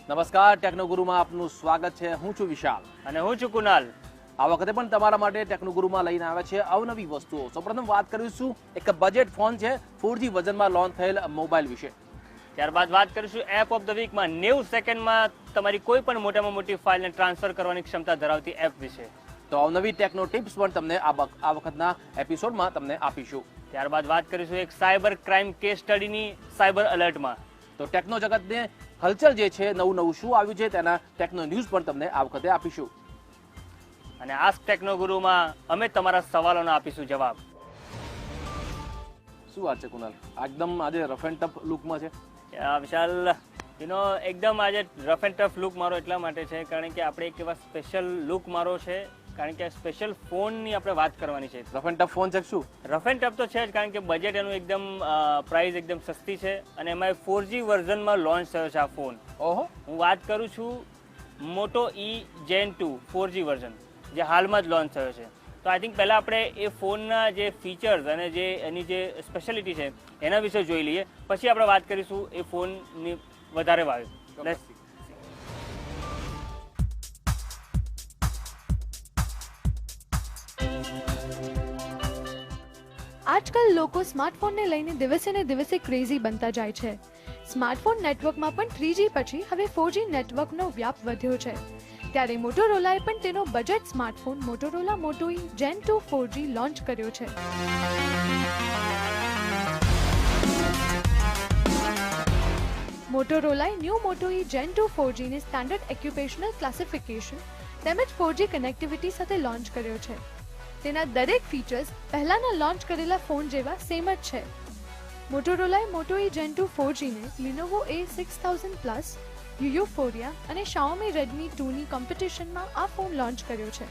નમસ્કાર, ટેકનોગુરુમાં આપનું સ્વાગત છે. હું છું વિશાલ અને હું છું કુનાલ. આ વખતે પણ તમારા માટે ટેકનોગુરુમાં લઈને આવ્યા છે અવનવી વસ્તુઓ. સૌપ્રથમ વાત કરીશું એક બજેટ ફોન છે 4G વર્ઝનમાં લોન્ચ થયેલ મોબાઈલ વિશે. ત્યારબાદ વાત કરીશું એપ ઓફ ધ વીકમાં 90 સેકન્ડમાં તમારી કોઈ પણ મોટામાં મોટી ફાઇલને ટ્રાન્સફર કરવાની ક્ષમતા ધરાવતી એપ વિશે. તો અવનવી ટેકનો ટિપ્સ પણ તમને આ વખતના એપિસોડમાં તમને આપીશું. ત્યારબાદ વાત કરીશું એક સાયબર ક્રાઇમ કેસ સ્ટડીની સાયબર એલર્ટમાં. તો ટેકનો જગતને હલચલ જે છે, નવું શું આવ્યું છે તેના ટેકનો ન્યૂઝ પણ તમને આ વખતે આપીશું. અને આસ્ક ટેકનોગુરુમાં અમે તમારા સવાલોનો આપીશું જવાબ. શું વાત છે કુનાલ, એકદમ આજે રફ એન્ડ ટફ લુકમાં છે. વિશાલ, એકદમ આજે રફ એન્ડ ટફ લુક મારો એટલા માટે છે કારણ કે આપણે એક એવા સ્પેશિયલ લુક મારો છે કારણ કે સ્પેશિયલ ફોનની આપણે વાત કરવાની છે. રફ એન્ડ ટફ ફોન છે શું? રફ એન્ડ ટફ તો છે જ કારણ કે બજેટ એનું એકદમ પ્રાઇસ એકદમ સસ્તી છે અને એમાં 4G વર્ઝનમાં લોન્ચ થયો છે આ ફોન. ઓહો, હું વાત કરું છું મોટો E Gen 2 4G વર્ઝન જે હાલમાં જ લોન્ચ થયો છે. તો આઈ થિંક પહેલાં આપણે એ ફોનના જે ફીચર્સ અને જે એની જે સ્પેશિયાલિટી છે એના વિશે જોઈ લઈએ, પછી આપણે વાત કરીશું એ ફોનની વધારે વાત. આજકાલ લોકો સ્માર્ટફોનને લઈને દિવસે ને દિવસે ક્રેઝી બનતા જાય છે. સ્માર્ટફોન નેટવર્કમાં પણ 3G પછી હવે 4G નેટવર્કનો વ્યાપ વધ્યો છે. ત્યારે મોટોરોલાએ પણ તેનો બજેટ સ્માર્ટફોન મોટોરોલા મોટો E Gen 2 4G લોન્ચ કર્યો છે. મોટોરોલાએ ન્યૂ મોટો E Gen 2 4G ને સ્ટાન્ડર્ડ એક્યુપેશનલ ક્લાસિફિકેશન તેમજ 4G કનેક્ટિવિટી સાથે લોન્ચ કર્યો છે. તેના દરેક ફીચર્સ પહેલાના લોન્ચ કરેલા ફોન જેવા સેમ જ છે. મોટોરોલાએ મોટો E Gen 2 4G ને Lenovo A6000 Plus, યુયુફોરિયા અને Xiaomi Redmi 2ની કોમ્પિટિશનમાં આ ફોન લોન્ચ કર્યો છે.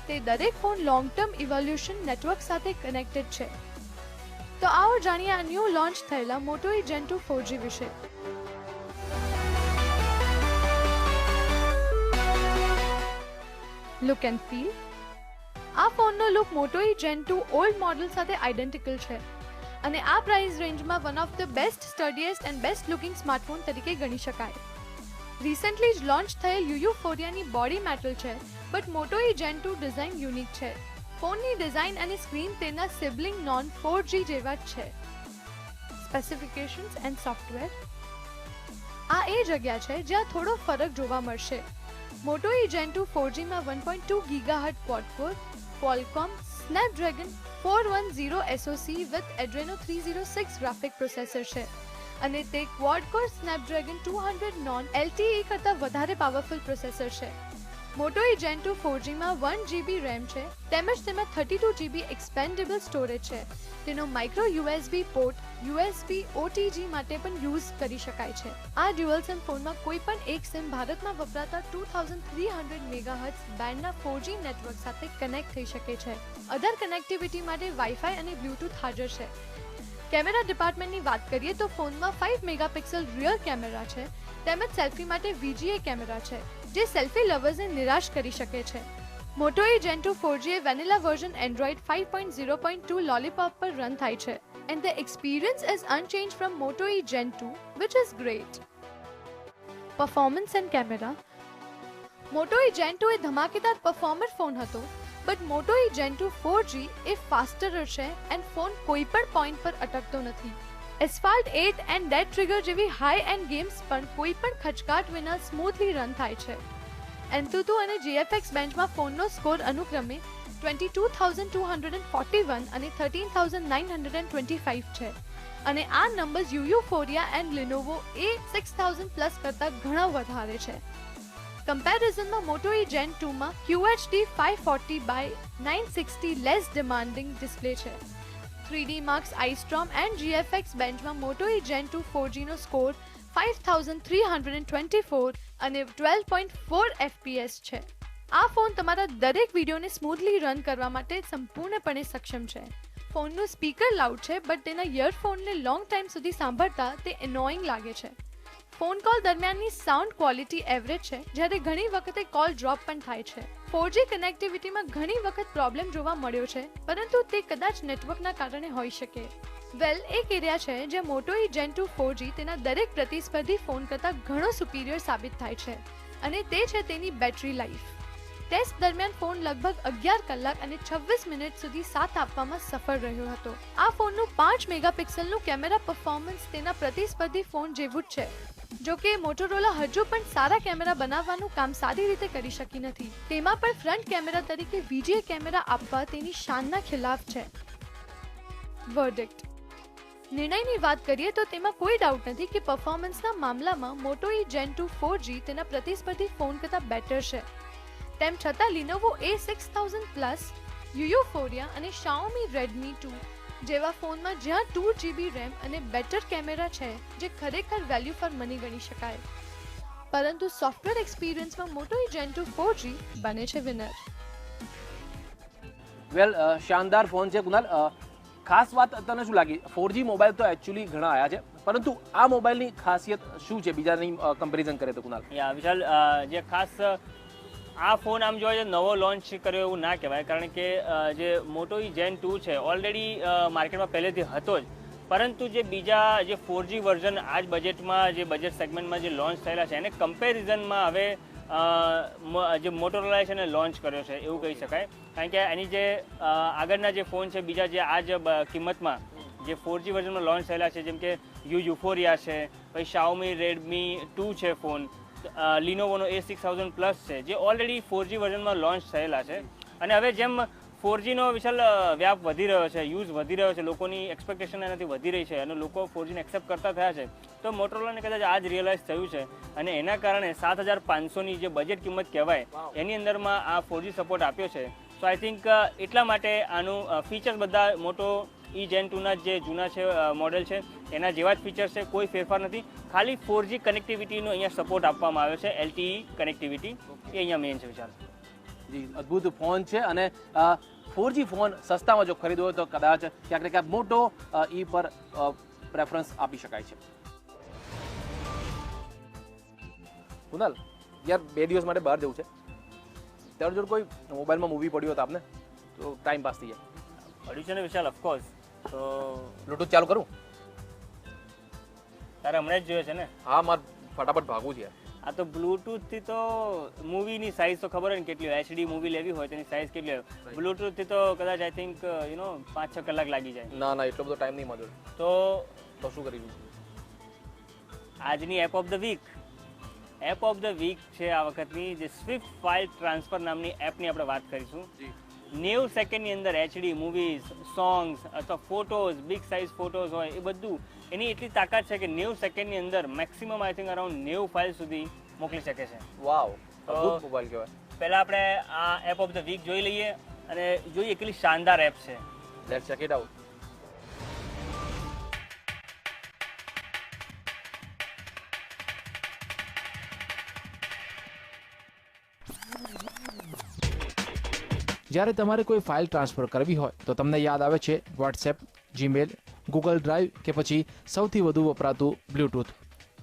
તે દરેક phone long term evolution network સાથે કનેક્ટેડ છે. તો આવો જાણીએ આ ન્યૂ લોન્ચ થયેલા મોટો E Gen 2 4G વિશે. Look and feel. આ ફોનનો look Moto E Gen 2 old model સાથે આઇડેન્ટિકલ છે અને આ પ્રાઇસ રેન્જમાં one of the best sturdiest and best looking smartphone તરીકે ગણી શકાય. રિસેન્ટલી જ લોન્ચ થયેલ યુયુફોરિયાની બોડી મેટલ છે, but Moto E Gen 2 design unique છે. ફોનની ડિઝાઇન અને સ્ક્રીન તેના સિબલિંગ નોન 4G જેવા જ છે. Specifications and software. આ એ જગ્યા છે જ્યાં થોડો ફરક જોવા મળશે. મોટો E Gen 2 4Gમાં 1.2 GHz Quad-core Qualcomm Snapdragon 410 SoC with Adreno 306 graphic processor છે અને તે ક્વોડ-કોર Snapdragon 200 નોન LTE કરતાં વધારે પાવરફુલ પ્રોસેસર છે. મોટો E Gen 2 4Gમાં 1GB RAM છે તેમજ તેમાં 32GB એક્સપેન્ડેબલ સ્ટોરેજ છે. તેનો micro USB port USB OTG માટે પણ યુઝ કરી શકાય છે. આ ડ્યુઅલ સિમ ફોનમાં કોઈ પણ એક સિમ ભારતમાં વપરાતા 2300 MHz બેન્ડના 4G નેટવર્ક સાથે કનેક્ટ થઈ શકે છે. અધર કનેક્ટિવિટી માટે વાઈફાઈ અને બ્લૂટૂથ હાજર છે. કેમેરા ડિપાર્ટમેન્ટની વાત કરીએ તો ફોનમાં 5 મેગાપિક્સલ રિયર કેમેરા છે તેમજ સેલ્ફી માટે VGA કેમેરા છે જે સેલ્ફી લવર્સને નિરાશ કરી શકે છે. મોટો E Gen 2 4G એ વેનિલા વર્ઝન એન્ડ્રોઇડ 5.0.2 લોલીપોપ પર રન થાય છે and the experience is unchanged from Moto E Gen 2, which is great. Performance and camera. Moto E Gen 2 એ ધમાકેદાર પરફોર્મર ફોન હતો, but Moto E Gen 2 4G A faster છે and phone કોઈ પણ point પર અટકતો નથી. એસ્ફાલ્ટ 8 and dead trigger જેવી high and games પણ કોઈ પણ ખચકાટ વિના સ્મૂથલી રન થાય છે. એન્તુતુ અને GFX બેન્ચમાં ફોનનો સ્કોર અનુક્રમે 22,241 અને 13,925 છે અને આ numbers Yuphoria and Lenovo A6000 Plus કરતાં ઘણા વધારે છે. કમ્પેરિઝનમાં મોટો E Gen 2માં QHD 540x960 less demanding display છે. 3D Mark's iStorm and GFX બેન્ચમાં મોટો E Gen 2 4Gનો સ્કોર 5324 અને 12.4 FPS છે. આ ફોન તમારા દરેક વિડીયોને સ્મૂથલી રન કરવા માટે સંપૂર્ણપણે સક્ષમ છે. ફોનનું સ્પીકર લાઉડ છે બટ તેના ઇયરફોનને લોંગ ટાઈમ સુધી સાંભળતા તે એનોઇંગ લાગે છે. ફોન કોલ દરમિયાનની સાઉન્ડ ક્વોલિટી એવરેજ છે જ્યારે ઘણી વખતે કોલ ડ્રોપ પણ થાય છે. 4G કનેક્ટિવિટીમાં ઘણી વખત પ્રોબ્લેમ જોવા મળ્યો છે પરંતુ તે કદાચ નેટવર્કના કારણે હોઈ શકે. વેલ એક એરિયા છે જે મોટો ઈ જેન 2 4G તેના દરેક પ્રતિસ્પર્ધી ફોન કરતાં ઘણો સુપીરિયર સાબિત થાય છે અને તે છે તેની બેટરી લાઈફ. ટેસ્ટ દરમિયાન ફોન લગભગ 11 કલાક અને 26 મિનિટ સુધી સાથ આપવામાં સફળ રહ્યો હતો. આ ફોનનું 5 મેગાપિક્સલનું કેમેરા પરફોર્મન્સ તેના પ્રતિસ્પર્ધી ફોન જેવું જ છે. જો કે મોટોરોલા હજુ પણ સારા કેમેરા બનાવવાનું કામ સારી રીતે કરી શકી નથી. તેમાં પણ ફ્રન્ટ કેમેરા તરીકે VGA કેમેરા આપવા તેની શાનના ખિલાફ છે. વર્ડિક્ટ. નિર્ણયની વાત કરીએ તો તેમાં કોઈ ડાઉટ નથી કે પરફોર્મન્સના મામલામાં મોટો ઈ જેન 2 4G તેના પ્રતિસ્પર્ધી ફોન કરતાં બેટર છે. તેમ છતાં Lenovo A6000 Plus, Yuyuphoria અને Xiaomi Redmi 2 જેવા ફોનમાં જ્યાં 2GB RAM અને બેટર કેમેરા છે જે ખરેખર વેલ્યુ ફોર મની ગણી શકાય. પરંતુ સોફ્ટવેર એક્સપિરિયન્સમાં મોટો ઈ જેન 2 4G બને છે વિનર. વેલ શાનદાર ફોન છે કુનાલ. ખાસ વાત તને શું લાગી? 4G મોબાઈલ તો એકચ્યુઅલી ઘણા આવ્યા છે, પરંતુ આ મોબાઈલની ખાસિયત શું છે બીજાની કમ્પેરિઝન કરે તો કુનાલ? વિશાલ, જે ખાસ આ ફોન આમ જોવા જઈએ નવો લોન્ચ કર્યો એવું ના કહેવાય, કારણ કે જે મોટો ઈ જેન 2 છે ઓલરેડી માર્કેટમાં પહેલેથી હતો જ, પરંતુ જે બીજા જે 4G વર્ઝન આ જ બજેટમાં જે બજેટ સેગમેન્ટમાં જે લોન્ચ થયેલા છે એને કમ્પેરિઝનમાં હવે જે મોટોરોલાએ છે એને લોન્ચ કર્યો છે એવું કહી શકાય. કારણ કે એની જે આગળના જે ફોન છે બીજા જે આ જ કિંમતમાં જે 4G વર્ઝનમાં લોન્ચ થયેલા છે, જેમ કે Yuyuphoria છે, પછી Xiaomi Redmi 2 છે ફોન, Lenovoનો A6000 Plus છે જે ઓલરેડી 4G વર્ઝનમાં લોન્ચ થયેલા છે. અને હવે જેમ 4Gનો વિશાલ વ્યાપ વધી રહ્યો છે, યુઝ વધી રહ્યો છે, લોકોની એક્સપેક્ટેશન એનાથી વધી રહી છે અને લોકો 4Gને એક્સેપ્ટ કરતા થયા છે, તો મોટોરોલાને કદાચ આ જ રિયલાઇઝ થયું છે અને એના કારણે 7500ની જે બજેટ કિંમત કહેવાય એની અંદરમાં આ 4G સપોર્ટ આપ્યો છે. સો આઈ થિંક એટલા માટે આનું ફીચર્સ બધા મોટો ઈ જેન 2ના જે જૂના છે મોડેલ છે એના જેવા જ ફીચર્સ છે, કોઈ ફેરફાર નથી. ખાલી 4G કનેક્ટિવિટીનો અહીંયા સપોર્ટ આપવામાં આવ્યો છે, LTE કનેક્ટિવિટી એ અહીંયા મેઇન છે વિચાર. જી, અદ્ભુત ફોન છે અને 4G ફોન સસ્તામાં જો ખરીદવો હોય તો કદાચ ક્યાંક ને ક્યાંક મોટો ઈ પર પ્રેફરન્સ આપી શકાય છે. કુનાલ, યાર 2 દિવસ માટે બહાર જવું છે, ત્યારે જો કોઈ મોબાઈલમાં મૂવી પડ્યું તો આપને તો ટાઈમ પાસ થઈ જાય. પડ્યું છે ને વિશાલ, ઓફકોર્સ. તો બ્લૂટૂથ ચાલુ કરું? તારે હમણાં જ જોઈએ છે ને? હા, મારે ફટાફટ ભાગવું છે. આ તો બ્લૂટૂથથી તો મૂવીની સાઇઝ તો ખબર હોય ને કેટલી હોય, HD મૂવી લેવી હોય તેની સાઇઝ કેટલી હોય. બ્લૂટૂથથી તો કદાચ આઈ થિંક 5-6 કલાક લાગી જાય. ના ના, એટલો બધો ટાઈમ નહીં મળ્યો. તો શું કરીશું? આજની એપ ઓફ ધ વીક છે આ વખતની જે સ્વિફ્ટ ફાઇલ ટ્રાન્સફર નામની એપની આપણે વાત કરીશું. 90 સેકન્ડની અંદર HD મૂવીઝ, સોંગ્સ અથવા ફોટોઝ, બિગ સાઇઝ ફોટોઝ હોય એ બધું એની એટલી તાકાત છે કે 90 સેકન્ડની અંદર maximum I think around 90 file સુધી મોકલી શકે છે. વાવ, અદ્ભુત મોબાઈલ કહેવાય. પહેલા આપણે આ એપ ઓફ ધ વીક જોઈ લઈએ અને જોઈએ કેટલી શાનદાર એપ છે. Let's check it out. જ્યારે તમારે કોઈ ફાઇલ ટ્રાન્સફર કરવી હોય તો તમને યાદ આવે છે વોટ્સએપ, જીમેલ, ગૂગલ ડ્રાઈવ કે પછી સૌથી વધુ વપરાતું બ્લૂટૂથ.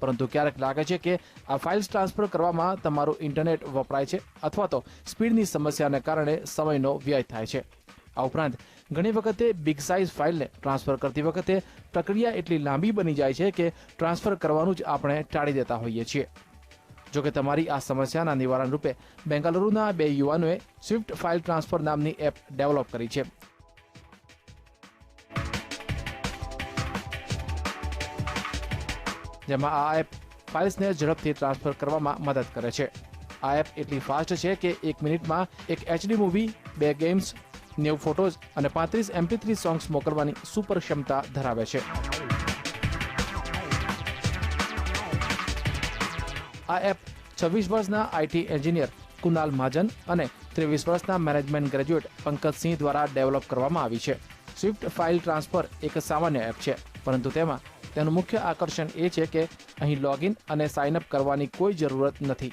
પરંતુ ક્યારેક લાગે છે કે આ ફાઇલ્સ ટ્રાન્સફર કરવામાં તમારું ઇન્ટરનેટ વપરાય છે અથવા તો સ્પીડની સમસ્યાને કારણે સમયનો વ્યય થાય છે. આ ઉપરાંત ઘણી વખતે બિગ સાઇઝ ફાઇલને ટ્રાન્સફર કરતી વખતે પ્રક્રિયા એટલી લાંબી બની જાય છે કે ટ્રાન્સફર કરવાનું જ આપણે ટાળી દેતા હોઈએ છીએ. જોકે તમારી આ સમસ્યાના નિવારણ રૂપે બેંગાલુરુના 2 યુવાનોએ સ્વિફ્ટ ફાઇલ ટ્રાન્સફર નામની એપ ડેવલપ કરી છે. જેમાં આ એપ ફાઇલ્સને ઝડપથી ટ્રાન્સફર કરવામાં મદદ કરે છે. આ એપ એટલી ફાસ્ટ છે કે 1 મિનિટમાં એક HD મૂવી, 2 ગેમ્સ, 90 ફોટોઝ અને 35 MP3 સોંગ્સ મોકલવાની સુપર ક્ષમતા ધરાવે છે. આ એપ 26 વર્ષના IT એન્જિનિયર કુનાલ મહાજન અને 23 વર્ષના મેનેજમેન્ટ ગ્રેજ્યુએટ પંકજસિંહ દ્વારા ડેવલપ કરવામાં આવી છે. સ્વિફ્ટ ફાઇલ ટ્રાન્સફર એક સામાન્ય એપ છે, પરંતુ તેમાં તેનું મુખ્ય આકર્ષણ એ છે કે અહીં લોગિન અને સાઇન અપ કરવાની કોઈ જરૂરત નથી.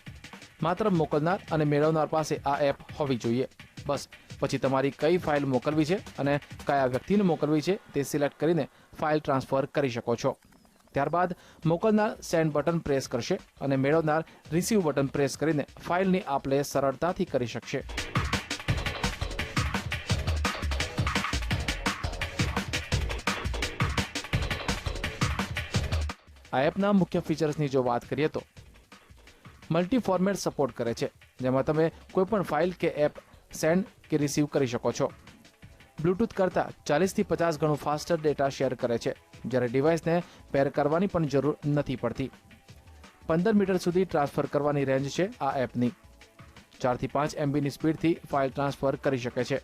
માત્ર મોકલનાર અને મેળવનાર પાસે આ એપ હોવી જોઈએ. બસ પછી તમારી કઈ ફાઇલ મોકલવી છે અને કયા વ્યક્તિને મોકલવી છે તે સિલેક્ટ કરીને ફાઇલ ટ્રાન્સફર કરી શકો છો. ત્યારબાદ મોકલનાર સેન્ડ બટન પ્રેસ કરશે અને મેળવનાર રિસીવ બટન પ્રેસ કરીને ફાઇલની આપ-લે સરળતાથી કરી શકશે. આ એપના મુખ્ય ફીચર્સની જો વાત કરીએ તો મલ્ટી ફોર્મેટ સપોર્ટ કરે છે, જેમાં તમે કોઈપણ ફાઇલ કે એપ સેન્ડ કે રિસીવ કરી શકો છો. બ્લૂટૂથ કરતાં 40 થી 50 ગણું ફાસ્ટર ડેટા શેર કરે છે, જ્યારે ડિવાઇસને પેર કરવાની પણ જરૂર નથી પડતી. 15 મીટર સુધી ટ્રાન્સફર કરવાની રેન્જ છે આ એપની. 4 થી 5 MBની સ્પીડથી ફાઇલ ટ્રાન્સફર કરી શકે છે.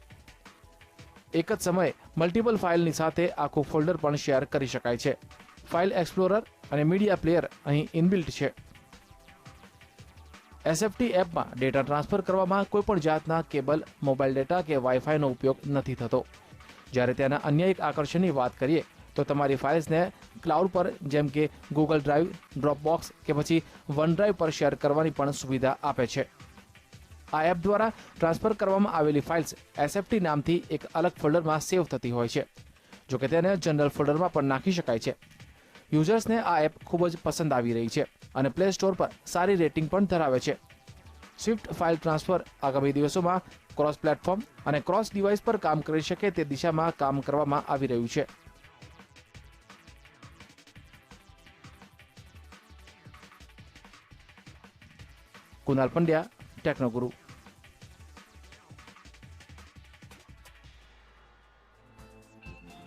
એક જ સમયે મલ્ટિપલ ફાઇલની સાથે આખું ફોલ્ડર પણ શેર કરી શકાય છે. ફાઇલ એક્સપ્લોરર અને મીડિયા પ્લેયર અહીં ઇનબિલ્ટ છે. SFT એપમાં ડેટા ટ્રાન્સફર કરવામાં કોઈપણ જાતના કેબલ, મોબાઈલ ડેટા કે વાઈફાઈનો ઉપયોગ નથી થતો. જ્યારે તેના અન્ય એક આકર્ષણની વાત કરીએ તો તમારી ફાઇલ્સને ક્લાઉડ પર જેમ કે ગૂગલ ડ્રાઈવ, ડ્રોપબોક્સ કે પછી વન ડ્રાઈવ પર શેર કરવાની પણ સુવિધા આપે છે. આ એપ દ્વારા ટ્રાન્સફર કરવામાં આવેલી ફાઇલ્સ SFT નામથી એક અલગ ફોલ્ડરમાં સેવ થતી હોય છે. જોકે તેને જનરલ ફોલ્ડરમાં પણ નાખી શકાય છે. યુઝર્સને આ એપ ખૂબ જ પસંદ આવી રહી છે અને પ્લે સ્ટોર પર સારી રેટિંગ પણ ધરાવે છે. સ્વિફ્ટ ફાઇલ ટ્રાન્સફર આગામી દિવસોમાં ક્રોસ પ્લેટફોર્મ અને ક્રોસ ડિવાઇસ પર કામ કરી શકે તે દિશામાં કામ કરવામાં આવી રહ્યું છે. કુનાલ પંડ્યા, ટેકનોગુરુ.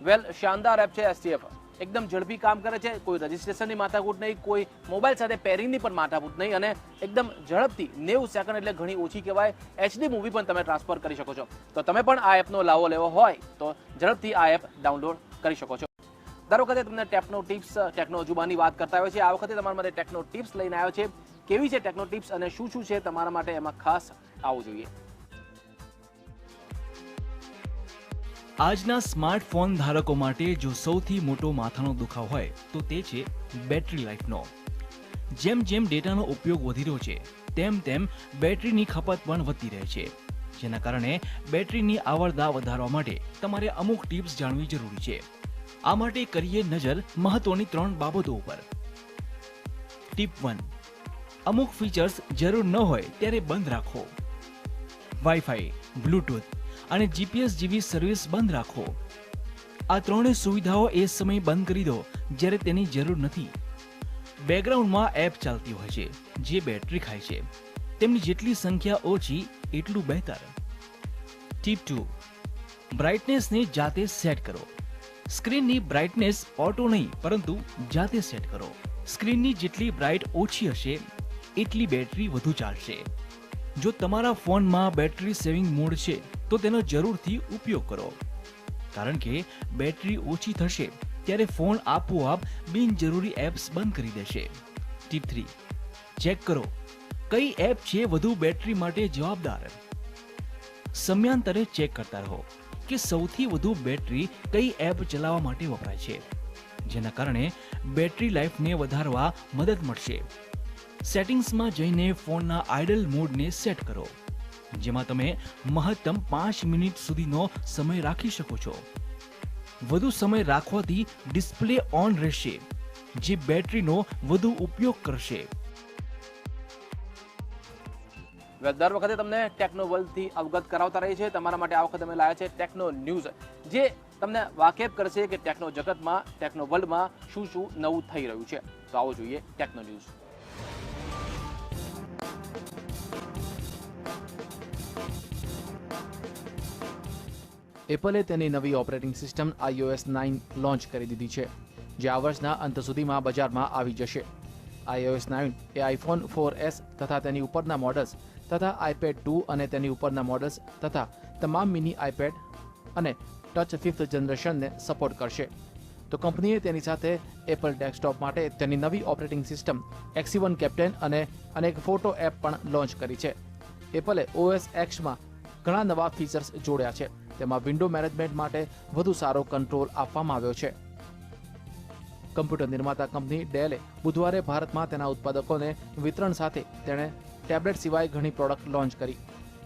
વેલ, શાનદાર એપ છે STF. એકદમ ઝડપી કામ કરે છે, કોઈ રજિસ્ટ્રેશનની માથાકૂટ નહીં, કોઈ મોબાઈલ સાથે પેરિંગની પણ માથાકૂટ નહીં, અને એકદમ ઝડપથી 90 સેકન્ડ એટલે ઘણી ઓછી કહેવાય. HD મૂવી પણ તમે ટ્રાન્સફર કરી શકો છો. તો તમે પણ આ એપનો લાવો લેવો હોય તો ઝડપથી આ એપ ડાઉનલોડ કરી શકો છો. દર વખતે તમને ટેકનો ટિપ્સ, ટેકનો અજુબાની વાત કરતા હોય છે. આ વખતે તમારા માટે ટેકનો ટિપ્સ લઈને આવ્યો છે. કેવી છે ટેકનો ટિપ્સ અને શું શું છે તમારા માટે એમાં ખાસ આવવું જોઈએ? આજના સ્માર્ટફોન ધારકો માટે જો સૌથી મોટો માથાનો દુખાવો હોય તો તે છે બેટરી લાઈફનો. જેમ જેમ ડેટાનો ઉપયોગ વધી રહ્યો છે તેમ તેમ બેટરીની ખપત પણ વધતી રહે છે, જેના કારણે બેટરીની આવરદા વધારવા માટે તમારે અમુક ટિપ્સ જાણવી જરૂરી છે. આ માટે કરીએ નજર મહત્વની 3 બાબતો ઉપર. ટીપ 1, અમુક ફીચર્સ જરૂર ન હોય ત્યારે બંધ રાખો. વાઈફાઈ, બ્લૂટૂથ અને GPS જેવી સર્વિસ બંધ રાખો. આ ત્રણેય સુવિધાઓ એ સમય બંધ કરી દો જ્યારે તેની જરૂર નથી. બેકગ્રાઉન્ડમાં એપ ચાલતી હોય છે જે બેટરી ખાય છે. તેમની જેટલી સંખ્યા ઓછી એટલું બહેતર. ટીપ 2, બ્રાઇટનેસને જાતે સેટ કરો. સ્ક્રીનની બ્રાઇટનેસ ઓટો નહીં પરંતુ જાતે સેટ કરો. સ્ક્રીનની જેટલી બ્રાઇટ ઓછી હશે એટલી બેટરી વધુ ચાલશે. જો તમારા ફોનમાં બેટરી સેવિંગ મોડ છે તો તેનો જરૂરથી ઉપયોગ કરો, કારણ કે બેટરી ઓછી થશે ત્યારે ફોન આપોઆપ બિનજરૂરી એપ્સ બંધ કરી દેશે. ટીપ 3, ચેક કરો કઈ એપ છે વધુ બેટરી માટે જવાબદાર. સમયાંતરે ચેક કરતા રહો કે સૌથી વધુ બેટરી કઈ એપ ચલાવવા માટે વપરાય છે, જેના કારણે બેટરી લાઈફને વધારવા મદદ મળશે. સેટિંગ્સમાં જઈને ફોનના આઇડલ મોડને સેટ કરો, જેમાં તમે મહત્તમ 5 મિનિટ સુધીનો સમય રાખી શકો છો. વધુ સમય રાખવાથી ડિસ્પ્લે ઓન રહેશે, જે બેટરીનો વધુ ઉપયોગ કરશે. દર વખતે તમને ટેકનો વર્લ્ડથી અવગત કરાવતા રહી છે. તમારા માટે આ વખતે અમે લાવ્યા છે ટેકનો ન્યૂઝ, જે તમને વાકેફ કરશે કે ટેકનો જગતમાં, ટેકનો વર્લ્ડમાં શું શું નવું થઈ રહ્યું છે. તો આવો જોઈએ ટેકનો ન્યૂઝ. એપલે તેની નવી ઓપરેટિંગ સિસ્ટમ iOS 9 લોન્ચ કરી દીધી છે, જે આ વર્ષના અંત સુધીમાં બજારમાં આવી જશે. iOS 9 એ iPhone 4S તથા તેની ઉપરના મોડલ્સ તથા iPad 2 અને તેની ઉપરના મોડલ્સ તથા તમામ મિની iPad અને ટચ 5th જનરેશનને સપોર્ટ કરશે. તો કંપનીએ તેની સાથે એપલ ડેસ્કટોપ માટે તેની નવી ઓપરેટિંગ સિસ્ટમ XE1 કેપ્ટેન અને અનેક ફોટો એપ પણ લોન્ચ કરી છે. એપલે OS Xમાં ઘણા નવા ફીચર્સ જોડ્યા છે. તેમાં વિન્ડો મેનેજમેન્ટ માટે વધુ સારો કંટ્રોલ આપવામાં આવ્યો છે. કમ્પ્યુટર નિર્માતા કંપની ડેલે બુધવારે ભારતમાં તેના ઉત્પાદકોને વિતરણ સાથે તેણે ટેબ્લેટ સિવાય ઘણી પ્રોડક્ટ લોન્ચ કરી.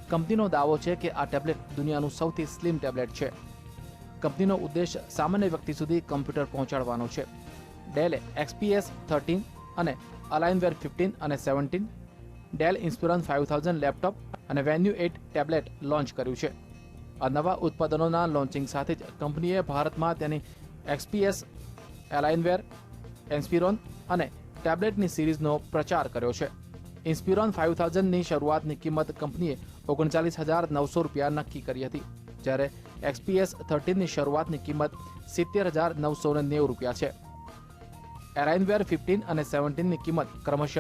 કંપનીનો દાવો છે કે આ ટેબ્લેટ દુનિયાનું સૌથી સ્લિમ ટેબ્લેટ છે. કંપનીનો ઉદ્દેશ સામાન્ય વ્યક્તિ સુધી કમ્પ્યુટર પહોંચાડવાનો છે. ડેલે XPS 13 અને Alienware 15 અને 17, ડેલ ઇન્સ્પિરન 5000 લેપટોપ અને Venue 8 ટેબ્લેટ લોન્ચ કર્યું છે. આ નવા ઉત્પાદનોના લોન્ચિંગ સાથે જ કંપનીએ ભારતમાં તેની XPS, Alienware, ઇન્સ્પિરોન અને ટેબ્લેટની સિરીઝનો પ્રચાર કર્યો છે. ઇન્સ્પિરોન 5000ની શરૂઆતની કિંમત કંપનીએ ₹39,900 નક્કી કરી હતી, જ્યારે XPS 13ની શરૂઆતની કિંમત ₹70,990 છે. એરાઇનવેર 15 અને 17ની કિંમત ક્રમશઃ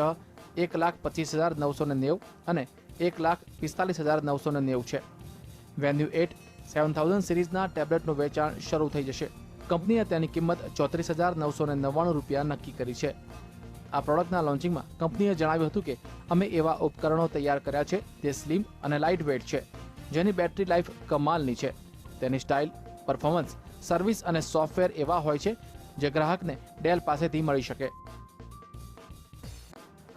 ₹1,25,990 અને ₹1,45,990 છે. વેન્યુ 8 7000 સિરીઝના ટેબ્લેટનું વેચાણ શરૂ થઈ જશે. કંપનીએ તેની કિંમત ₹34,999 નક્કી કરી છે. આ પ્રોડક્ટના લોન્ચિંગમાં કંપનીએ જણાવ્યું હતું કે અમે એવા ઉપકરણો તૈયાર કર્યા છે જે સ્લિમ અને લાઇટ વેઇટ છે, જેની બેટરી લાઈફ કમાલની છે. તેની સ્ટાઇલ, પરફોર્મન્સ, સર્વિસ અને સોફ્ટવેર એવા હોય છે જે ગ્રાહકને ડેલ પાસેથી મળી શકે.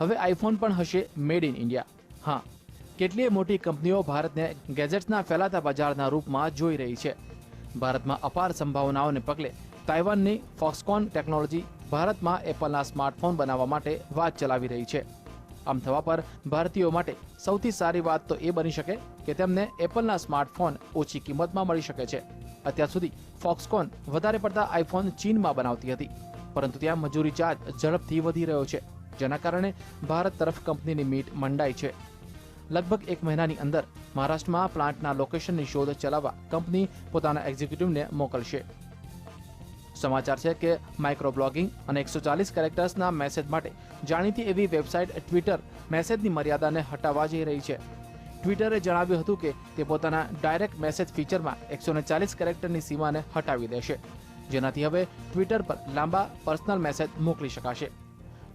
હવે આઈફોન પણ હશે મેડ ઇન ઇન્ડિયા. હા, કેટલીય મોટી કંપનીઓ ભારતને ગેજેટ્સના ફેલાતા બજારના રૂપમાં જોઈ રહી છે. ભારતમાં અપાર સંભાવનાઓને પગલે તાઇવાનની ફોક્સકોન ટેકનોલોજી ભારતમાં એપલના સ્માર્ટફોન બનાવવા માટે વાત ચલાવી રહી છે. આમ થવા પર ભારતીયો માટે સૌથી સારી વાત તો એ બની શકે કે તેમને એપલના સ્માર્ટફોન ઓછી કિંમતમાં મળી શકે છે. અત્યાર સુધી ફોક્સકોન વધારે પડતા આઈફોન ચીનમાં બનાવતી હતી, પરંતુ ત્યાં મજૂરી ચાર્જ ઝડપથી વધી રહ્યો છે, જેના કારણે ભારત તરફ કંપનીની મીટ મંડાઈ છે. લગભગ 1 મહિનાની અંદર મહારાષ્ટ્રમાં પ્લાન્ટના લોકેશનની શોધ ચલાવવા કંપની પોતાના એક્ઝિક્યુટિવને મોકલશે. સમાચાર છે કે માઇક્રો બ્લોગિંગ અને 140 કેરેક્ટર્સના મેસેજ માટે જાણીતી એવી વેબસાઇટ ટ્વિટર મેસેજની મર્યાદાને હટાવવા જઈ રહી છે. ટ્વિટરે જણાવ્યું હતું કે તે પોતાના ડાયરેક્ટ મેસેજ ફીચરમાં 140 કેરેક્ટરની સીમાને હટાવી દેશે, જેનાથી હવે ટ્વિટર પર લાંબા પર્સનલ મેસેજ મોકલી શકાશે.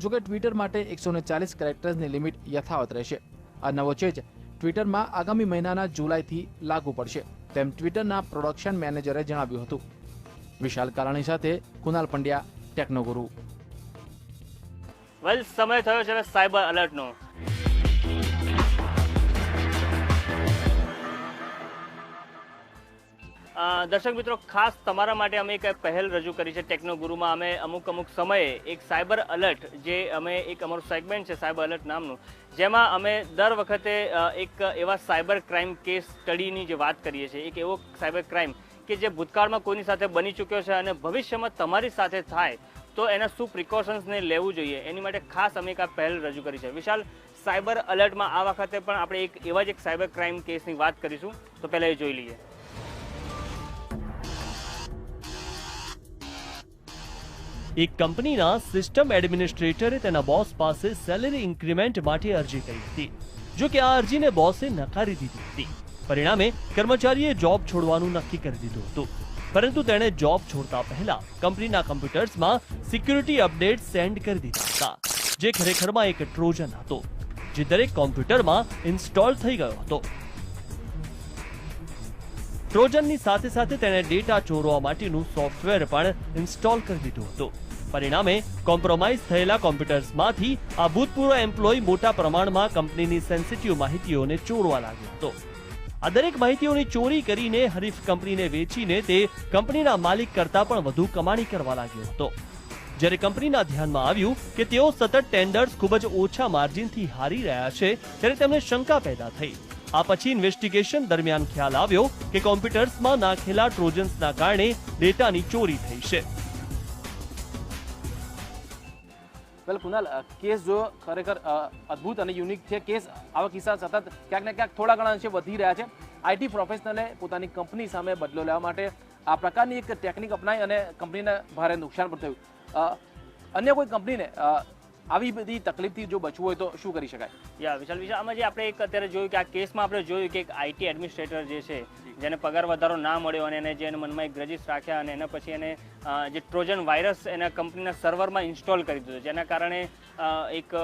જોકે ટ્વિટર માટે 140 કેરેક્ટર્સની લિમિટ યથાવત રહેશે. આ નવો ચેન્જ ટ્વિટરમાં આગામી મહિનાના જુલાઈથી લાગુ પડશે, તેમ ટ્વિટરના પ્રોડક્શન મેનેજરે જણાવ્યું હતું. વિશાલ કારાણી સાથે કુનાલ પંડ્યા, ટેકનોગુરુ. વેલ, સમય થયો છે સાયબર એલર્ટનો. દર્શક મિત્રો, ખાસ તમારા માટે અમે એક પહેલ રજૂ કરી છે ટેકનોગુરુમાં. અમે અમુક સમયે એક સાયબર એલર્ટ, જે અમે એક અમારું સેગમેન્ટ છે સાયબર એલર્ટ નામનું, જેમાં અમે દર વખતે એક એવા સાયબર ક્રાઇમ કેસ સ્ટડીની જે વાત કરીએ છીએ, એક એવો સાયબર ક્રાઇમ કે જે ભૂતકાળમાં કોઈની સાથે બની ચૂક્યો છે અને ભવિષ્યમાં તમારી સાથે થાય તો એના શું પ્રિકોશન્સને લેવું જોઈએ, એની માટે ખાસ અમે એક આ પહેલ રજૂ કરી છે. વિશાલ, સાયબર એલર્ટમાં આ વખતે પણ આપણે એક એવા જ એક સાયબર ક્રાઇમ કેસની વાત કરીશું, તો પહેલાં એ જોઈ લઈએ. એક કંપનીના સિસ્ટમ એડમિનિસ્ટ્રેટરે તેના બોસ પાસે સેલેરી ઇન્ક્રીમેન્ટ માટે અરજી કરી હતી. જો કે આ અરજીને બોસે નકારી દીધી હતી. પરિણામે કર્મચારીએ જોબ છોડવાનું નક્કી કરી દીધું હતું. પરંતુ તેણે જોબ છોડતા પહેલા કંપનીના કમ્પ્યુટર્સમાં સિક્યુરિટી અપડેટ સેન્ડ કરી દીધા હતા, જે ખરેખરમાં એક ટ્રોજન હતો, જે દરેક કોમ્પ્યુટરમાં ઇન્સ્ટોલ થઈ ગયો હતો. ટ્રોજનની સાથે સાથે તેણે ડેટા ચોરવા માટેનું સોફ્ટવેર પણ ઇન્સ્ટોલ કરી દીધું હતું. પરિણામે કોમ્પ્રોમાઇઝ થયેલા કોમ્પ્યુટર્સમાંથી આ ભૂતપૂર્વ એમ્પ્લોય મોટા પ્રમાણમાં કંપનીની સેન્સિટિવ માહિતીઓને ચોરવા લાગ્યો હતો. આ દરેક માહિતીઓની ચોરી કરીને હરીફ કંપનીને વેચીને તે કંપનીના માલિક કરતાં પણ વધુ કમાણી કરવા લાગ્યો હતો. જ્યારે કંપનીના ધ્યાનમાં આવ્યું કે તેઓ સતત ટેન્ડર્સ ખૂબ જ ઓછા માર્જિનથી હારી રહ્યા છે, ત્યારે તેમને શંકા પેદા થઈ. આ પછી ઇન્વેસ્ટિગેશન દરમિયાન ખ્યાલ આવ્યો કે કોમ્પ્યુટર્સમાં નાખેલા ટ્રોજન્સના કારણે ડેટાની ચોરી થઈ છે. વેલ કુનાલ, કેસ જો ખરેખર અદ્ભુત અને યુનિક છે. કેસ આવા કિસ્સા સતત ક્યાંક ને ક્યાંક થોડા ઘણા અંશે વધી રહ્યા છે. આઈટી પ્રોફેશનલે પોતાની કંપની સામે બદલો લેવા માટે આ પ્રકારની એક ટેકનિક અપનાવી અને કંપનીને ભારે નુકસાન પણ થયું. અન્ય કોઈ કંપનીને આવી બધી તકલીફથી જો બચવું હોય તો શું કરી શકાય? વિશાલ, આમાં જે આપણે એક અત્યારે જોયું કે આ કેસમાં આપણે જોયું કે એક આઈટી એડમિનિસ્ટ્રેટર જે છે, જેને પગાર વધારો ના મળ્યો અને એને જે મનમાં એક ગ્રજીસ રાખ્યા અને એના પછી એને જે ટ્રોજન વાયરસ એના કંપનીના સર્વરમાં ઇન્સ્ટોલ કરી દીધો, જેના કારણે એક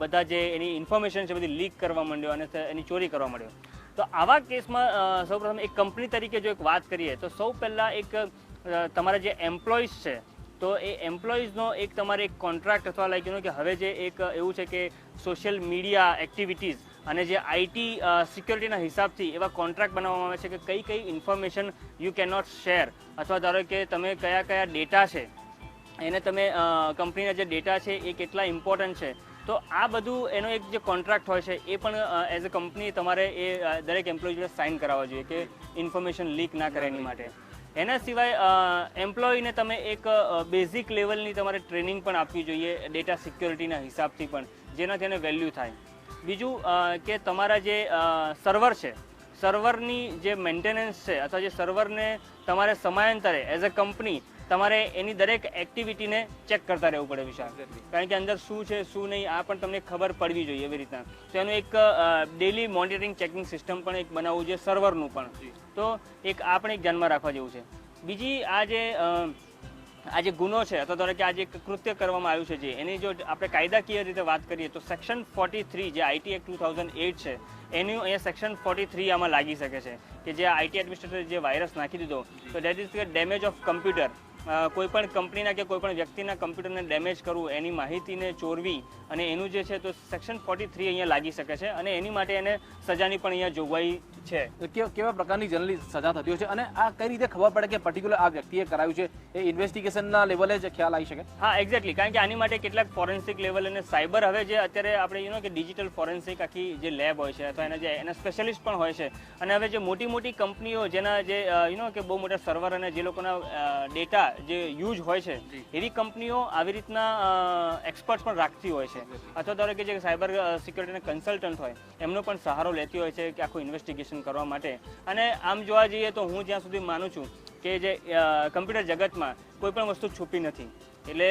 બધા જે એની ઇન્ફોર્મેશન છે બધી લીક કરવા માંડ્યો અને એની ચોરી કરવા માંડ્યો. તો આવા કેસમાં સૌપ્રથમ એક કંપની તરીકે જો એક વાત કરીએ તો સૌ પહેલાં એક તમારા જે એમ્પ્લોઈઝ છે, તો એ એમ્પ્લોઈઝનો એક તમારે એક કોન્ટ્રાક્ટ અથવા લાઈક કે હવે જે એક એવું છે કે સોશિયલ મીડિયા એક્ટિવિટીઝ અને જે આઈટી સિક્યોરિટીના હિસાબથી એવા કોન્ટ્રાક્ટ બનાવવામાં આવે છે કે કઈ કઈ information you can not share, અથવા ધારો કે તમે કયા કયા ડેટા છે એને તમે કંપનીના જે ડેટા છે એ કેટલા ઇમ્પોર્ટન્ટ છે. તો આ બધું એનો એક જે કોન્ટ્રાક્ટ હોય છે એ પણ એઝ અ કંપની તમારે એ દરેક એમ્પ્લોય જોડે સાઇન કરાવવા જોઈએ કે ઇન્ફોર્મેશન લીક ના કરે એની માટે. એના સિવાય એમ્પ્લોયીને તમે એક બેઝિક લેવલની તમારે ટ્રેનિંગ પણ આપવી જોઈએ ડેટા સિક્યોરિટીના હિસાબથી પણ, જેનાથી એને વેલ્યુ થાય. બીજું કે તમારા જે સર્વર છે, સર્વરની જે મેન્ટેનન્સ છે અથવા જે સર્વરને તમારે સમયાંતરે એઝ અ કંપની તમારે એની દરેક એક્ટિવિટીને ચેક કરતા રહેવું પડે વિશાલ, કારણ કે અંદર શું છે શું નહીં આ પણ તમને ખબર પડવી જોઈએ એવી રીતના. તો એનું એક ડેલી મોનિટરિંગ ચેકિંગ સિસ્ટમ પણ એક બનાવવું જોઈએ સર્વરનું પણ. તો એક આ પણ એક ધ્યાનમાં રાખવા જેવું છે. બીજી આ જે ગુનો છે અથવા તો કે આ જે કૃત્ય કરવામાં આવ્યું છે, જે એની જો આપણે કાયદાકીય રીતે વાત કરીએ તો સેક્શન 43 જે આઈટી એક્ટ 2008 છે એનું અહીંયા સેક્શન 43 આમાં લાગી શકે છે કે જે આઈટી એડમિનિસ્ટ્રેટરે જે વાયરસ નાખી દીધો, તો that is damage of computer. કોઈ પણ કંપનીના કે કોઈ પણ વ્યક્તિના કમ્પ્યુટરને ડેમેજ કરવું, એની માહિતીને ચોરવી અને એનું જે છે તો સેક્શન 43 અહીંયા લાગી શકે છે અને એની માટે એને સજાની પણ અહીંયા જોગવાઈ છે. કેવા પ્રકારની જનરલી સજા થતી હોય છે અને આ કઈ રીતે ખબર પડે કે પર્ટિક્યુલર આ વ્યક્તિએ કરાવ્યું છે? એ ઇન્વેસ્ટિગેશનના લેવલે જ ખ્યાલ આવી શકે? હા, એક્ઝેક્ટલી, કારણ કે આની માટે કેટલાક ફોરેન્સિક લેવલ અને સાયબર, હવે જે અત્યારે આપણે કે ડિજિટલ ફોરેન્સિક આખી જે લેબ હોય છે અથવા એના સ્પેશિયાલિસ્ટ પણ હોય છે. અને હવે જે મોટી કંપનીઓ જેના જે કે બહુ મોટા સર્વર અને જે લોકોના ડેટા જે યુઝ હોય છે, એવી કંપનીઓ આવી રીતના એક્સપર્ટ પણ રાખતી હોય છે અથવા ધારો કે જે સાયબર સિક્યોરિટીના કન્સલ્ટન્ટ હોય એમનો પણ સહારો લેતી હોય છે કે આખું ઇન્વેસ્ટિગેશન કરવા માટે. અને આમ જોવા જઈએ તો હું જ્યાં સુધી માનું છું કે જે કમ્પ્યુટર જગતમાં કોઈ પણ વસ્તુ છુપી નથી. એટલે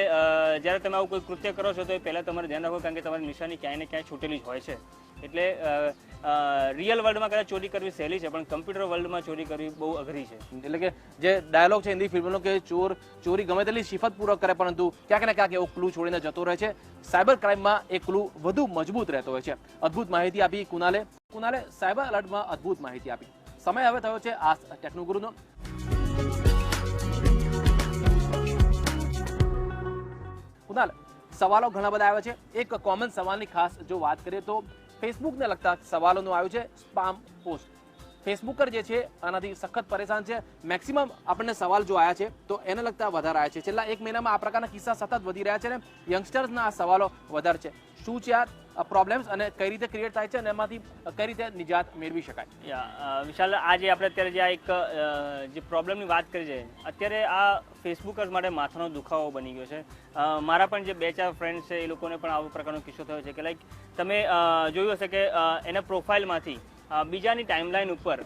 જ્યારે તમે આવું કોઈ કૃત્ય કરો છો તો એ પહેલાં તમારે ધ્યાન રાખો, કારણ કે તમારી નિશાની ક્યાંય ને ક્યાંય છૂટેલી જ હોય છે. એટલે રિયલ વર્લ્ડમાં કદાચ ચોરી કરવી સહેલી છે, પણ કમ્પ્યુટર વર્લ્ડમાં ચોરી કરવી બહુ અઘરી છે. એટલે કે જે ડાયલોગ છે હિન્દી ફિલ્મનો કે ચોરી ગમે તેટલી સિફતપૂર્વક કરે પરંતુ ક્યાંક ને ક્યાંક એવો ક્લુ છોડીને જતો રહે છે. સાયબર ક્રાઇમમાં એ ક્લુ વધુ મજબૂત રહેતો હોય છે. અદ્ભુત માહિતી આપી કુનાલે સાયબર અલર્ટમાં અદ્ભુત માહિતી આપી. સમય હવે થયો છે આ ટેકનોગુરુનો. કુનાલ, સવાલો ઘણા બધા આવ્યા છે. એક કોમન સવાલની ખાસ જો વાત કરીએ તો ફેસબુકને લગતા સવાલોનું આવ્યું છે સ્પામ પોસ્ટ. ફેસબુકર જે છે આનાથી સખત પરેશાન છે. મેક્સિમમ આપણને સવાલ જો આવ્યા છે તો એને લગતા વધારે આવ્યા છે. છેલ્લા 1 મહિનામાં આ પ્રકારના કિસ્સા સતત વધી રહ્યા છે અને યંગસ્ટર્સના આ સવાલો વધારે છે. શું છે આ પ્રોબ્લેમ્સ અને કઈ રીતે ક્રિએટ થાય છે અને એમાંથી કઈ રીતે નિજાત મેળવી શકાય? વિશાલ, આજે આપણે અત્યારે જે આ એક જે પ્રોબ્લેમની વાત કરી છે, અત્યારે આ ફેસબુકર્સ માટે માથાનો દુખાવો બની ગયો છે. મારા પણ જે 2-4 ફ્રેન્ડ્સ છે એ લોકોને પણ આવો પ્રકારનો કિસ્સો થયો છે કે લાઈક તમે જોયું હશે કે એના પ્રોફાઇલમાંથી બીજાની ટાઈમલાઈન ઉપર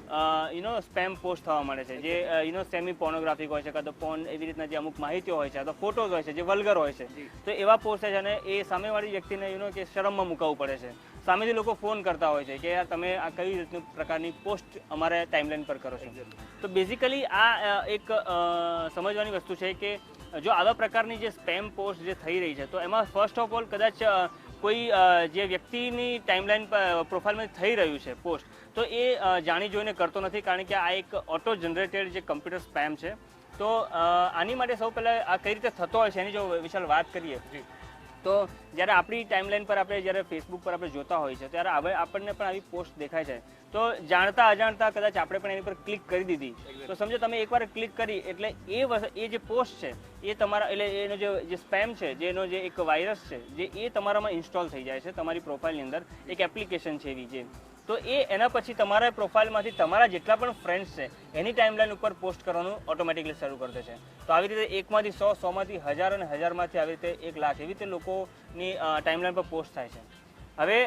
સ્પેમ પોસ્ટ થવા મળે છે, જે સેમી પોર્નોગ્રાફિક હોય છે કાં તો પોર્ન એવી રીતના જે અમુક માહિતીઓ હોય છે અથવા ફોટોઝ હોય છે જે વલ્ગર હોય છે. તો એવા પોસ્ટ છે અને એ સામેવાળી વ્યક્તિને કે શરમમાં મુકાવવું પડે છે. સામેથી લોકો ફોન કરતા હોય છે કે યાર તમે આ કઈ રીતની પ્રકારની પોસ્ટ અમારે ટાઈમલાઈન પર કરો છો. તો બેઝિકલી આ એક સમજવાની વસ્તુ છે કે જો આવા પ્રકારની જે સ્પેમ પોસ્ટ જે થઈ રહી છે તો એમાં ફર્સ્ટ ઓફ ઓલ કદાચ કોઈ જે વ્યક્તિની ટાઈમલાઈન પર પ્રોફાઇલમાં થઈ રહ્યું છે પોસ્ટ, તો એ જાણી જોઈને કરતો નથી, કારણ કે આ એક ઓટો જનરેટેડ જે કમ્પ્યુટર સ્પેમ છે. તો આની માટે સૌ પહેલાં આ કઈ રીતે થતો હોય છે એની જો વિશાલ વાત કરીએ તો જ્યારે આપણી ટાઈમલાઈન પર આપણે જ્યારે ફેસબુક પર આપણે જોતા હોય છે ત્યારે હવે આપણને પણ આવી પોસ્ટ દેખાય છે. તો જાણતા અજાણતા કદાચ આપણે પણ એની પર ક્લિક કરી દીધી તો સમજો તમે એકવાર ક્લિક કરી એટલે એ જે પોસ્ટ છે એ તમારા એટલે એનો જે સ્પેમ છે, જેનો જે એક વાયરસ છે જે એ તમારામાં ઇન્સ્ટોલ થઈ જાય છે તમારી પ્રોફાઇલની અંદર. એક એપ્લિકેશન છે એવી જે, તો એના પછી તમારા પ્રોફાઇલમાંથી તમારા જેટલા પણ ફ્રેન્ડ્સ છે એની ટાઈમલાઈન ઉપર પોસ્ટ કરવાનું ઓટોમેટિકલી શરૂ કરી દે છે. તો આવી રીતે 1માંથી 100, 100માંથી 1000 અને 1000માંથી આવી રીતે 1 લાખ એવી રીતે લોકોની ટાઈમલાઈન પર પોસ્ટ થાય છે. હવે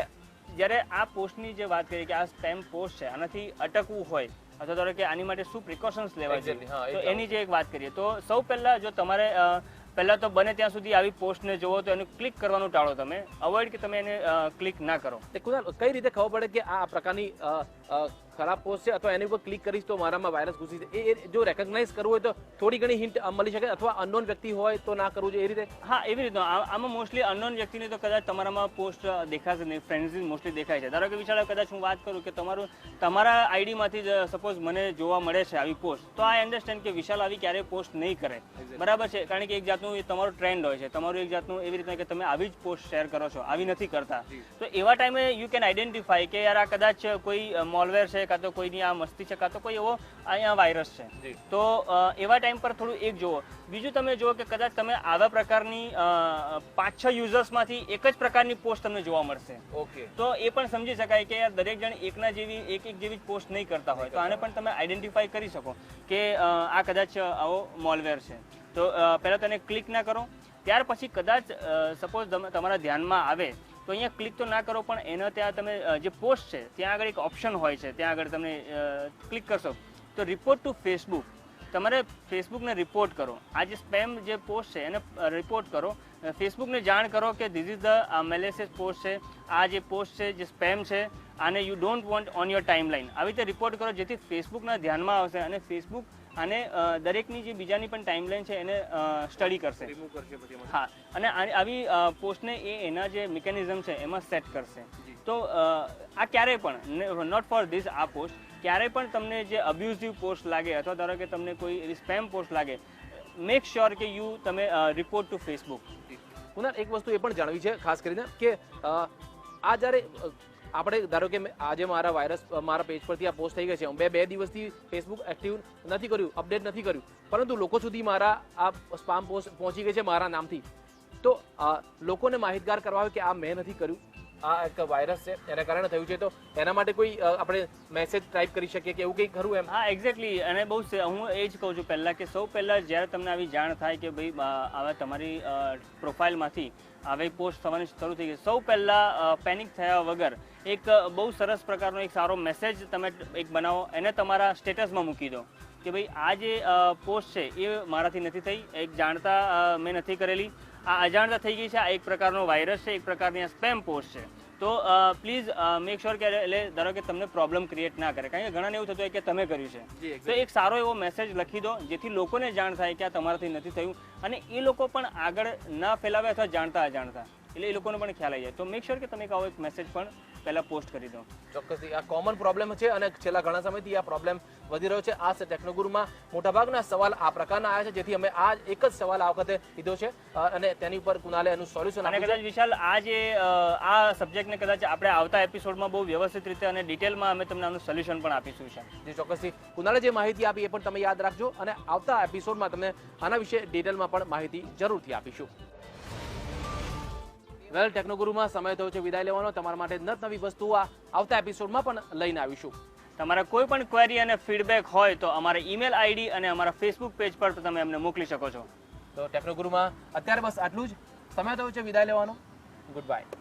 જ્યારે આ પોસ્ટની જે વાત કરીએ કે આ સ્પેમ પોસ્ટ છે, આનાથી અટકવું હોય અથવા તો કે આની માટે શું પ્રિકોશન્સ લેવા જોઈએ તો એની જે એક વાત કરીએ તો સૌ પહેલાં જો તમારે પહેલાં તો બને ત્યાં સુધી આવી પોસ્ટને જોવો તો એનું ક્લિક કરવાનું ટાળો, તમે અવોઇડ કે તમે એને ક્લિક ના કરો. કઈ રીતે ખબર પડે કે આ પ્રકારની ખરાબ પોસ્ટ છે અથવા એની ઉપર ક્લિક કરીશ તો મારામાં વાયરસ ઘૂસી છે? એ જો રેકગ્નાઇઝ કરવું હોય તો થોડી ઘણી હિન્ટ મળી શકે અથવા અનનોન વ્યક્તિ હોય તો ના કરવું જોઈએ એ રીતે? હા, એવી રીતના આમાં મોસ્ટલી અનનોન વ્યક્તિની તો કદાચ તમારામાં પોસ્ટ દેખાશે નહીં, ફ્રેન્ડ્સની મોસ્ટલી દેખાય છે. ધારો કે વિચારો કદાચ હું વાત કરું કે તમારા આઈડીમાંથી જ સપોઝ મને જોવા મળે છે આવી પોસ્ટ, તો આઈ અન્ડરસ્ટેન્ડ કે વિશાલ આવી ક્યારેય પોસ્ટ નહીં કરે, બરાબર છે, કારણ કે એક જાતનું તમારું ટ્રેન્ડ હોય છે, તમારું એક જાતનું એવી રીતના કે તમે આવી જ પોસ્ટ શેર કરો છો, આવી નથી કરતા. તો એવા ટાઈમે યુ કેન આઈડેન્ટિફાય કે યાર આ કદાચ કોઈ મોલવેર છે છે, કાં તો કોઈની આ મસ્તી છે, કાં તો કોઈ એવો અહીંયા વાયરસ છે. જી. તો એવા ટાઈમ પર થોડું એક જુઓ. બીજું તમે જુઓ કે કદાચ તમે આવા પ્રકારની 5-6 યુઝર્સમાંથી એક જ પ્રકારની પોસ્ટ તમને જોવા મળશે. ઓકે. તો એ પણ સમજી શકાય કે યાર દરેક જણ એક જેવી જ પોસ્ટ નહીં કરતા હોય. તો આને પણ તમે આઈડેન્ટિફાઈ કરી શકો કે આ કદાચ આવો મોલવેર છે. તો પહેલાં તેને ક્લિક ના કરો. ત્યાર પછી કદાચ સપોઝ તમારા ધ્યાનમાં આવે તો અહીંયા ક્લિક તો ના કરો, પણ એનો ત્યાં તમે જે પોસ્ટ છે ત્યાં આગળ એક ઓપ્શન હોય છે, ત્યાં આગળ તમે ક્લિક કરશો તો રિપોર્ટ ટુ ફેસબુક. તમારે ફેસબુકને રિપોર્ટ કરો. આ જે સ્પેમ જે પોસ્ટ છે એને રિપોર્ટ કરો. ફેસબુકને જાણ કરો કે ધીસ ઇઝ ધ મેલેસિયસ પોસ્ટ છે, આ જે પોસ્ટ છે જે સ્પેમ છે, આને you don't want on your timeline. આવી રીતે રિપોર્ટ કરો જેથી ફેસબુકના ધ્યાનમાં આવશે અને ફેસબુક અને દરેકની જે બીજાની પણ ટાઈમલાઈન છે એને સ્ટડી કરશે. હા, અને આવી પોસ્ટને એના જે મિકેનિઝમ છે એમાં સેટ કરશે. તો આ ક્યારેય પણ નોટ ફોર ધીસ આ પોસ્ટ, ક્યારેય પણ તમને જે અબ્યુઝિવ પોસ્ટ લાગે અથવા ધારો કે તમને કોઈ એવી સ્પેમ પોસ્ટ લાગે, મેક શ્યોર કે તમે રિપોર્ટ ટુ ફેસબુક. કુનાલ, એક વસ્તુ એ પણ જાણવી છે ખાસ કરીને કે આ જ્યારે આપણે ધારો કે આજે મારા પેજ પરથી આ પોસ્ટ થઈ ગઈ છે, હું 2 દિવસથી ફેસબુક એક્ટિવ નથી કર્યું, અપડેટ નથી કર્યું, પરંતુ લોકો સુધી મારા આ સ્પામ પોસ્ટ પહોંચી ગઈ છે મારા નામથી. તો લોકોને માહિતગાર કરવા હોય કે આ મેં નથી કર્યું, આ એક વાયરસ છે એના કારણે થયું છે, તો એના માટે કોઈ આપણે મેસેજ ટાઈપ કરી શકીએ કે એવું કંઈ ખરું એમ? હા, એક્ઝેક્ટલી. અને બહુ હું એ જ કહું છું પહેલાં કે સૌ પહેલાં જ્યારે તમને આવી જાણ થાય કે ભાઈ આવા તમારી પ્રોફાઇલમાંથી આવી પોસ્ટ થવાની શરૂ થઈ ગઈ, સૌ પહેલાં પેનિક થયા વગર એક બહુ સરસ પ્રકારનો એક સારો મેસેજ તમે એક બનાવો, એને તમારા સ્ટેટસમાં મૂકી દો કે ભાઈ આ જે પોસ્ટ છે એ મારાથી નથી થઈ, એક જાણતા મેં નથી કરેલી, આ અજાણતા થઈ ગઈ છે, આ એક પ્રકારનો વાયરસ છે, એક પ્રકારની આ સ્પેમ પોસ્ટ છે. તો પ્લીઝ મેક શ્યોર કે એટલે ધારો કે તમને પ્રોબ્લેમ ક્રિએટ ના કરે, કારણ કે ઘણાને એવું થતું હોય કે તમે કર્યું છે. તો એક સારો એવો મેસેજ લખી દો જેથી લોકોને જાણ થાય કે આ તમારાથી નથી થયું, અને એ લોકો પણ આગળ ના ફેલાવે અથવા જાણતા અજાણતા, એટલે એ લોકોને પણ ખ્યાલ આવી જાય. તો મેક શ્યોર કે તમે આવો એક મેસેજ પણ પહેલાં પોસ્ટ કરી દો. ચોક્કસથી આ કોમન પ્રોબ્લેમ છે અને છેલ્લા ઘણા સમયથી આ પ્રોબ્લેમ વધી રહ્યો છે. આ ટેકનોગુરુમાં મોટાભાગના સવાલ આ પ્રકારના આવ્યા છે, જેથી અમે આ એક જ સવાલ આ વખતે લીધો છે અને તેની ઉપર કુનાલે એનું સોલ્યુશન અને કદાચ વિશાલ આ સબ્જેક્ટને કદાચ આપણે આવતા એપિસોડમાં બહુ વ્યવસ્થિત રીતે અને ડિટેલમાં અમે તમને આનું સોલ્યુશન પણ આપીશું. જે ચોક્કસથી કુનાલે જે માહિતી આપી એ પણ તમે યાદ રાખજો અને આવતા એપિસોડમાં તમને આના વિશે ડિટેલમાં પણ માહિતી જરૂરથી આપીશું. વેલ, ટેકનોગુરુમાં સમય થયો છે વિદાય લેવાનો. તમારા માટે નવી વસ્તુઓ આવતા એપિસોડમાં પણ લઈને આવીશું. તમારા કોઈ પણ ક્વેરી અને ફીડબેક હોય તો અમારા ઈમેલ આઈડી અને અમારા ફેસબુક પેજ પર તમે અમને મોકલી શકો છો. તો ટેકનોગુરુમાં અત્યારે બસ આટલું જ. સમય થયો છે વિદાય લેવાનો. Good bye.